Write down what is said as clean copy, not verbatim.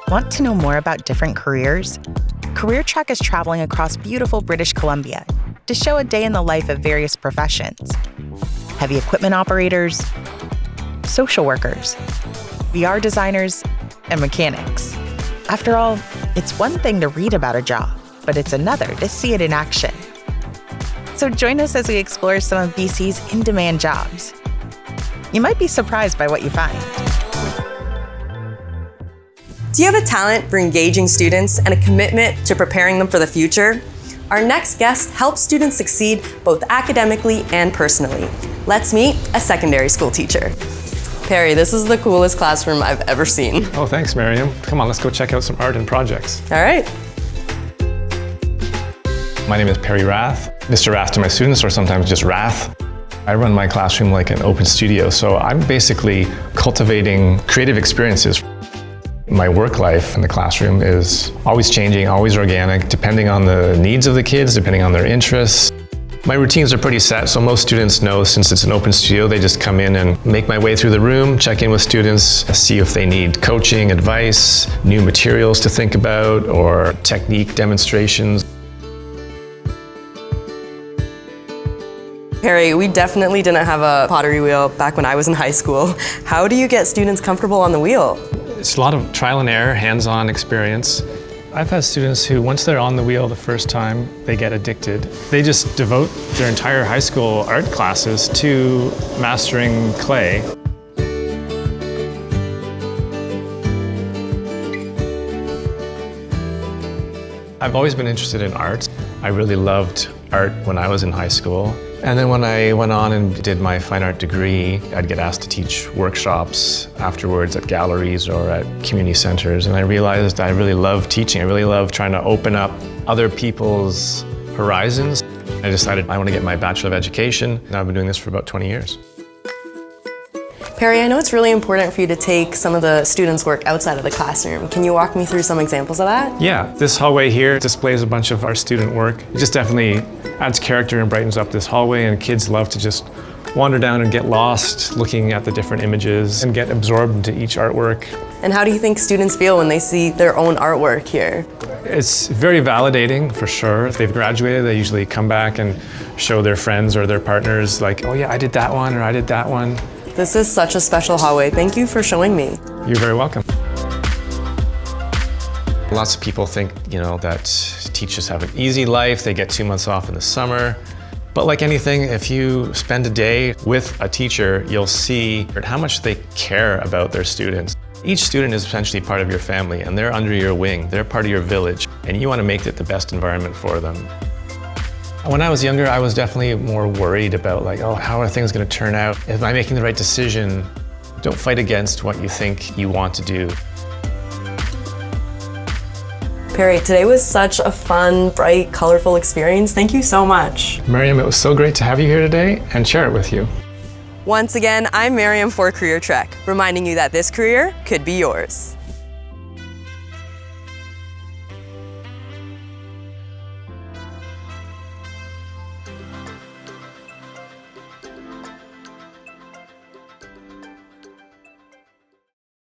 Want to know more about different careers? Career Track is traveling across beautiful British Columbia to show a day in the life of various professions. Heavy equipment operators, social workers, VR designers, and mechanics. After all, it's one thing to read about a job, but it's another to see it in action. So join us as we explore some of BC's in-demand jobs. You might be surprised by what you find. Do you have a talent for engaging students and a commitment to preparing them for the future? Our next guest helps students succeed both academically and personally. Let's meet a secondary school teacher. Perry, this is the coolest classroom I've ever seen. Oh, thanks, Miriam. Come on, let's go check out some art and projects. All right. My name is Perry Rath. Mr. Rath to my students, or sometimes just Rath. I run my classroom like an open studio, so I'm basically cultivating creative experiences. My work life in the classroom is always changing, always organic, depending on the needs of the kids, depending on their interests. My routines are pretty set, so most students know since it's an open studio, they just come in and make my way through the room, check in with students, see if they need coaching, advice, new materials to think about, or technique demonstrations. Perry, we definitely didn't have a pottery wheel back when I was in high school. How do you get students comfortable on the wheel? It's a lot of trial and error, hands-on experience. I've had students who, once they're on the wheel the first time, they get addicted. They just devote their entire high school art classes to mastering clay. I've always been interested in art. I really loved art when I was in high school. And then when I went on and did my fine art degree, I'd get asked to teach workshops afterwards at galleries or at community centers. And I realized I really love teaching. I really love trying to open up other people's horizons. I decided I want to get my Bachelor of Education, and I've been doing this for about 20 years. Perry, I know it's really important for you to take some of the students' work outside of the classroom. Can you walk me through some examples of that? Yeah, this hallway here displays a bunch of our student work. It just definitely adds character and brightens up this hallway, and kids love to just wander down and get lost looking at the different images and get absorbed into each artwork. And how do you think students feel when they see their own artwork here? It's very validating, for sure. If they've graduated, they usually come back and show their friends or their partners, like, oh yeah, I did that one, or I did that one. This is such a special hallway. Thank you for showing me. You're very welcome. Lots of people think, that teachers have an easy life. They get 2 months off in the summer. But like anything, if you spend a day with a teacher, you'll see how much they care about their students. Each student is essentially part of your family, and they're under your wing. They're part of your village, and you want to make it the best environment for them. When I was younger, I was definitely more worried about how are things going to turn out? Am I making the right decision? Don't fight against what you think you want to do. Perry, today was such a fun, bright, colorful experience. Thank you so much. Miriam, it was so great to have you here today and share it with you. Once again, I'm Miriam for Career Trek, reminding you that this career could be yours.